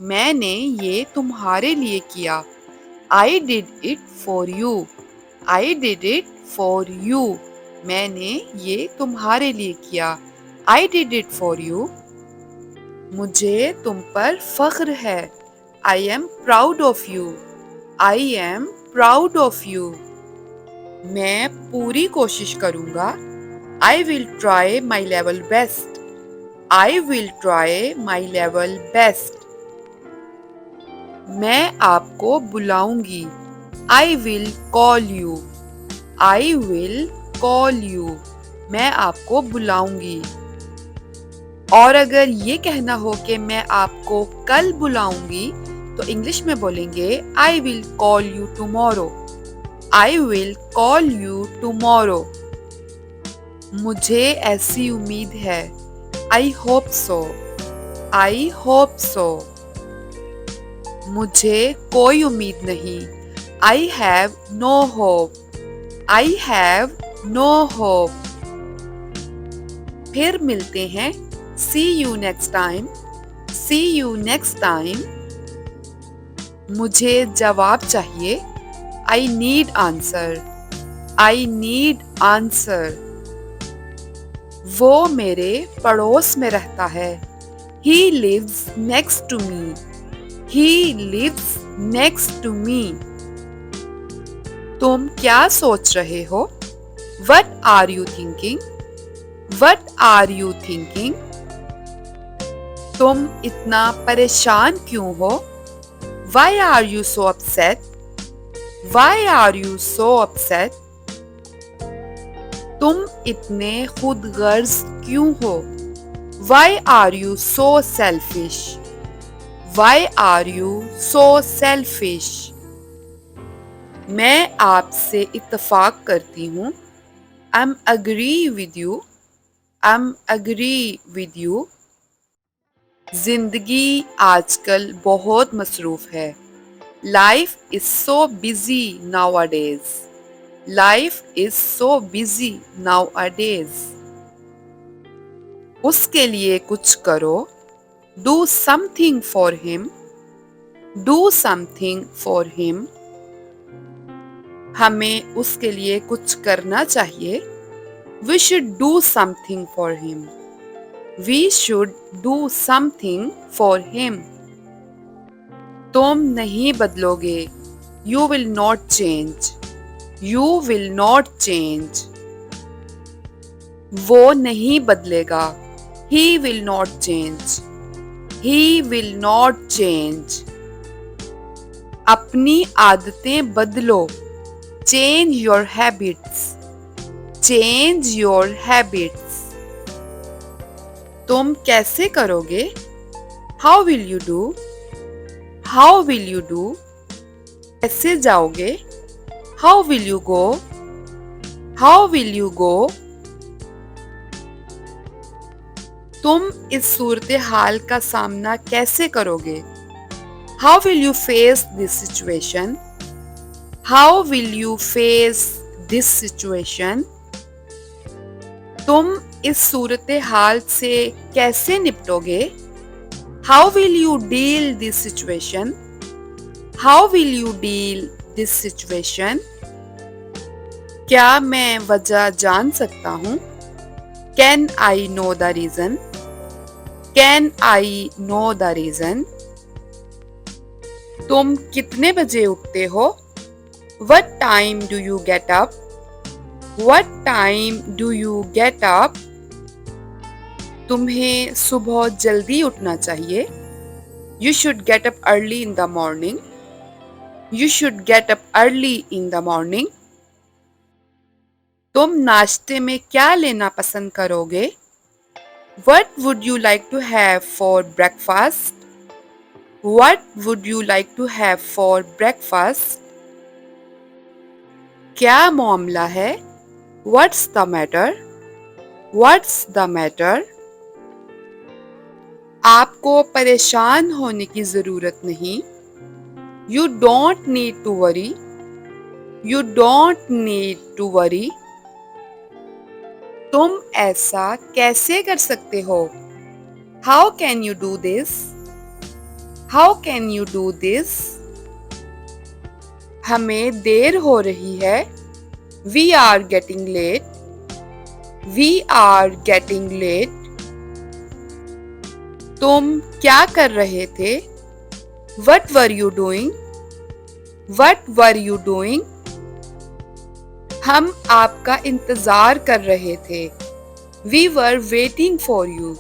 मैंने ये तुम्हारे लिए किया। I did it for you. I did it for you. मैंने ये तुम्हारे लिए किया। I did it for you. मुझे तुम पर फख्र है। I am proud of you. I am proud of you. मैं पूरी कोशिश करूंगा। I will try my level best. I will try my level best. मैं आपको बुलाऊंगी। I will call you. I will call you. मैं आपको बुलाऊंगी। और अगर ये कहना हो कि मैं आपको कल बुलाऊंगी तो इंग्लिश में बोलेंगे I will call you tomorrow. I will call you tomorrow. मुझे ऐसी उम्मीद है। I hope so. I hope so. मुझे कोई उम्मीद नहीं। I have no hope. I have no hope. फिर मिलते हैं। See you next time. See you next time. मुझे जवाब चाहिए। I need answer. I need answer. वो मेरे पड़ोस में रहता है। He lives next to me. He lives next to me. तुम क्या सोच रहे हो? What are you thinking? What are you thinking? तुम इतना परेशान क्यों हो? Why are you so upset? Why are you so upset? तुम इतने खुदगर्ज क्यों हो? Why are you so selfish? Why are you so selfish? मैं आपसे इत्तेफाक करती हूँ। I'm agree with you. I'm agree with you. जिंदगी आजकल बहुत मसरूफ है। Life is so busy nowadays. Life is so busy nowadays. उसके लिए कुछ करो। Do something for him. Do something for him. हमें उसके लिए कुछ करना चाहिए। We should do something for him. We should do something for him. तुम नहीं बदलोगे। You will not change. You will not change. वो नहीं बदलेगा। He will not change. He will not change. अपनी आदतें बदलो। Change your habits. Change your habits. तुम कैसे करोगे? How will you do? How will you do? कैसे जाओगे? How will you go? How will you go? तुम इस सूरत हाल का सामना कैसे करोगे? How will you face this situation? How will you face this situation? तुम इस सूरत हाल से कैसे निपटोगे? How will you deal this situation? How will you deal this situation? क्या मैं वजह जान सकता हूँ? Can I know the reason? Can I know the reason? तुम कितने बजे उठते हो? What time do you get up? What time do you get up? तुम्हें सुबह जल्दी उठना चाहिए। You should get up early in the morning. You should get up early in the morning. तुम नाश्ते में क्या लेना पसंद करोगे? What would you like to have for breakfast? What would you like to have for breakfast? क्या मामला है? What's the matter? What's the matter? आपको परेशान होने की जरूरत नहीं। You don't need to worry. You don't need to worry. तुम ऐसा कैसे कर सकते हो? How can you do this? How can you do this? हमें देर हो रही है। We are getting late. We are getting late. तुम क्या कर रहे थे? What were you doing? What were you doing? हम आपका इंतजार कर रहे थे। We were waiting for you.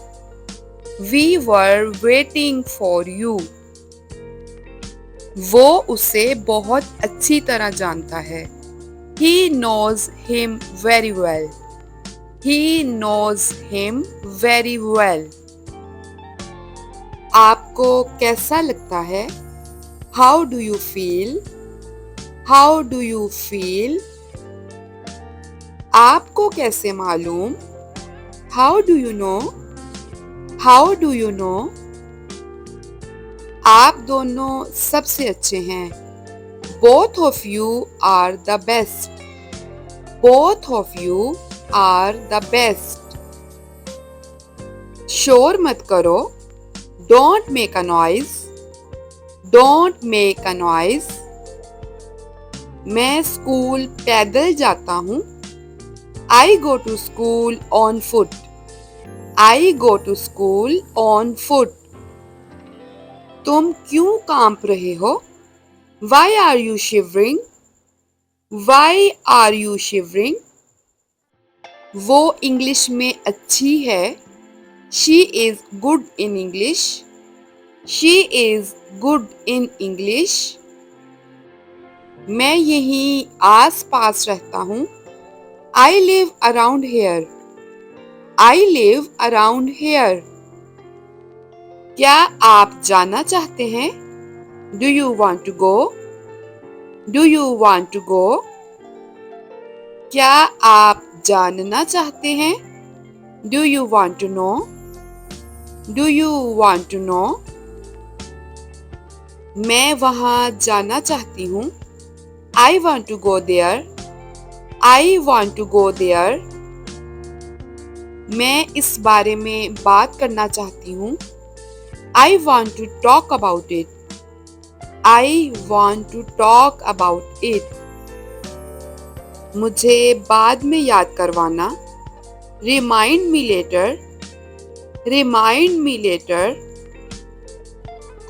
We were waiting for you. वो उसे बहुत अच्छी तरह जानता है। He knows him very well. He knows him very well. आपको कैसा लगता है? How do you feel? How do you feel? आपको कैसे मालूम? How do you know? How do you know? आप दोनों सबसे अच्छे हैं। Both of you are the best. Both of you are the best. शोर मत करो। Don't make a noise. Don't make a noise. मैं स्कूल पैदल जाता हूँ। I go to school on foot. I go to school on foot. तुम क्यों कांप रहे हो? Why are you shivering? Why are you shivering? वो इंग्लिश में अच्छी है। She is good in English. She is good in English. मैं यहीं आस पास रहता हूँ। I live around here. I live around here. क्या आप जाना चाहते हैं? Do you want to go? Do you want to go? क्या आप जानना चाहते हैं? Do you want to know? Do you want to know? मैं वहाँ जाना चाहती हूँ। I want to go there. I want to go there. मैं इस बारे में बात करना चाहती हूँ। I want to talk about it. I want to talk about it. मुझे बाद में याद करवाना। Remind me later. Remind me later.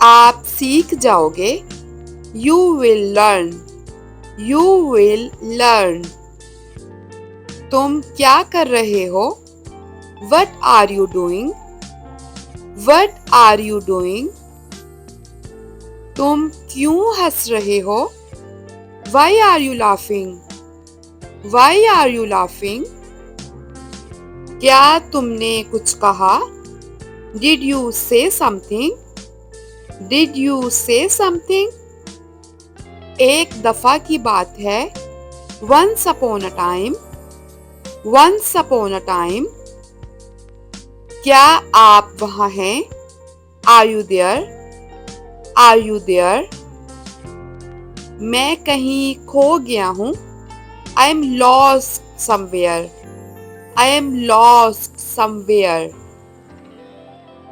आप सीख जाओगे। You will learn. You will learn. तुम क्या कर रहे हो? What are you doing? What are you doing? तुम क्यों हंस रहे हो? Why are you laughing? Why are you laughing? क्या तुमने कुछ कहा? Did you say something? Did you say something? एक दफा की बात है। Once upon a time. Once upon a time. क्या आप वहाँ हैं? Are you there? Are you there? मैं कहीं खो गया हूँ। I am lost somewhere. I am lost somewhere.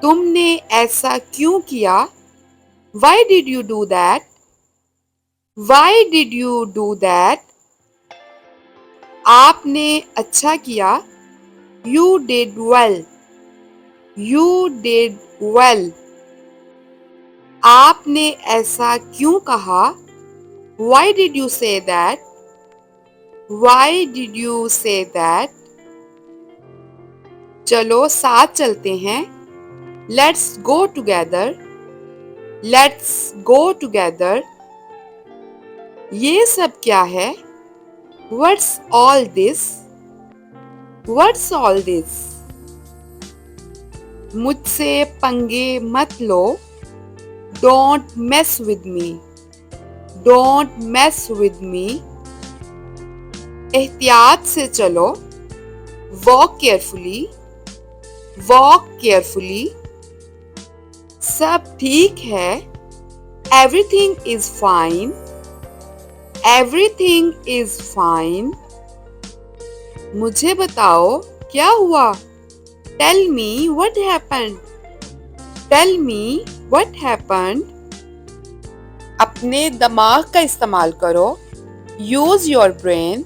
तुमने ऐसा क्यों किया? Why did you do that? Why did you do that? आपने अच्छा किया। You did well. You did well. आपने ऐसा क्यों कहा? Why did you say that? Why did you say that? चलो साथ चलते हैं। Let's go together. Let's go together. ये सब क्या है? What's all this? What's all this? मुझसे पंगे मत लो। Don't mess with me. Don't mess with me. एहतियात से चलो। Walk carefully. Walk carefully. सब ठीक है। Everything is fine. Everything is fine. मुझे बताओ क्या हुआ? Tell me what happened. Tell me what happened. अपने दिमाग का इस्तेमाल करो। Use your brain.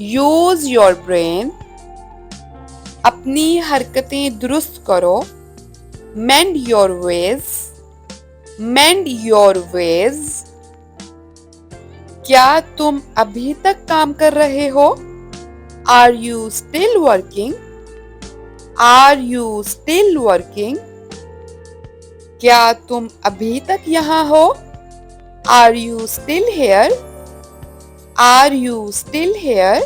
Use your brain. अपनी हरकतें दुरुस्त करो। Mend your ways. Mend your ways. क्या तुम अभी तक काम कर रहे हो? Are you still working? Are you still working? क्या तुम अभी तक यहाँ हो? Are you still here? Are you still here?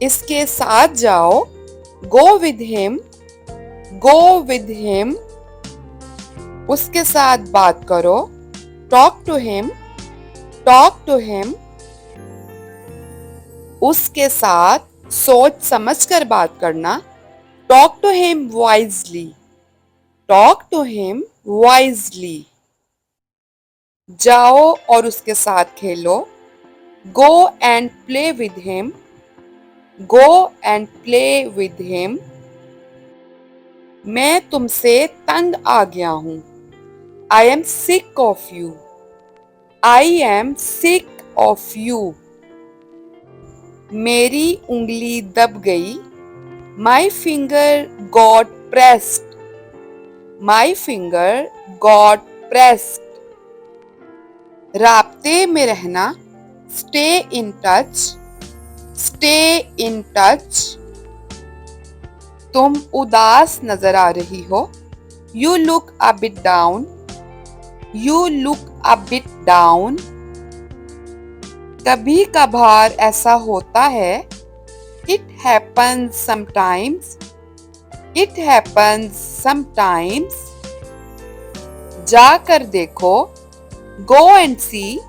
इसके साथ जाओ। Go with him. Go with him. उसके साथ बात करो। Talk to him. Talk to him. उसके साथ सोच समझ कर बात करना। Talk to him wisely. Talk to him wisely. जाओ और उसके साथ खेलो। Go and play with him. Go and play with him. मैं तुमसे तंग आ गया हूं। I am sick of you. I am sick of you. मेरी उंगली दब गई। My finger got pressed. My finger got pressed. राब्ते में रहना। Stay in touch. Stay in touch. तुम उदास नजर आ रही हो। You look a bit down. You look a bit down. कभी कभार ऐसा होता है। It happens sometimes. It happens sometimes. जाकर देखो। Go and see.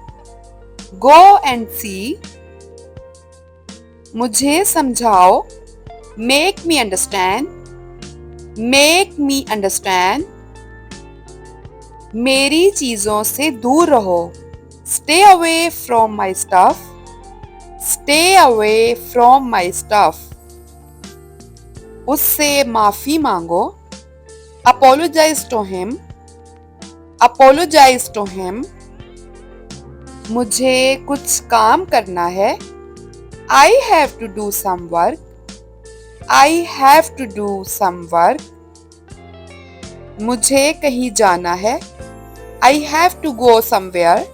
Go and see. मुझे समझाओ। Make me understand. Make me understand. मेरी चीजों से दूर रहो। Stay away from my stuff. Stay away from my stuff. उससे माफी मांगो। Apologize to him. Apologize to him. मुझे कुछ काम करना है। I have to do some work. I have to do some work. मुझे कहीं जाना है। I have to go somewhere.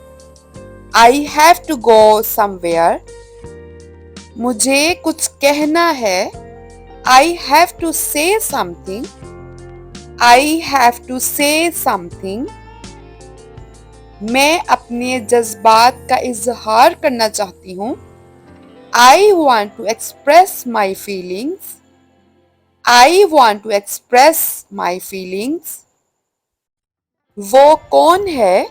I have to go somewhere. मुझे कुछ कहना है। I have to say something. I have to say something. मैं अपने जज्बात का इजहार करना चाहती हूँ। I want to express my feelings. I want to express my feelings. वो कौन है?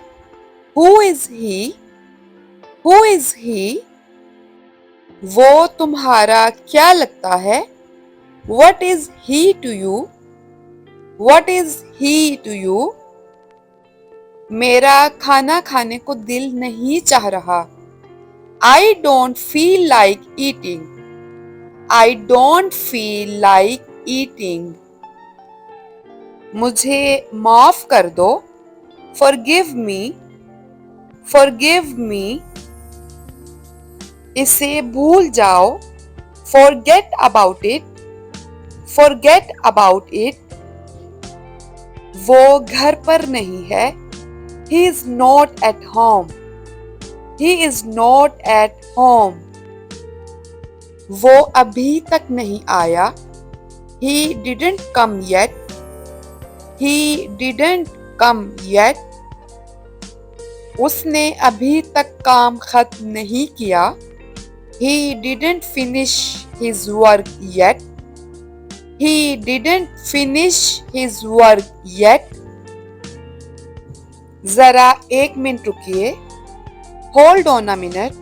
Who is he? Who is he? वो तुम्हारा क्या लगता है? What is he to you? What is he to you? मेरा खाना खाने को दिल नहीं चाह रहा। I don't feel like eating. I don't feel like eating. मुझे माफ कर दो। Forgive me. Forgive me. इसे भूल जाओ। Forget about it. Forget about it. वो घर पर नहीं है। He is not at home. He is not at home. वो अभी तक नहीं आया। He didn't come yet. He didn't come yet. उसने अभी तक काम खत्म नहीं किया। He didn't finish his work yet. He didn't finish his work yet. जरा एक मिनट रुकिए। Hold on a minute.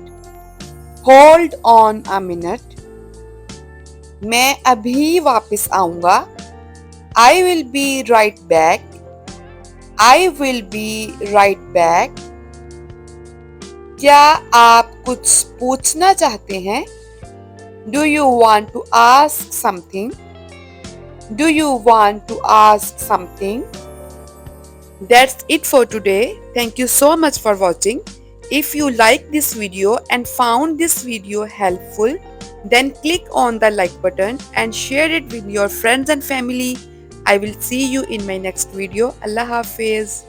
Hold on a minute. मैं अभी वापस आऊंगा। I will be right back. I will be right back. क्या आप कुछ पूछना चाहते हैं? Do you want to ask something? Do you want to ask something? That's it for today. Thank you so much for watching. If you like this video and found this video helpful, then click on the like button and share it with your friends and family. I will see you in my next video. Allah Hafiz.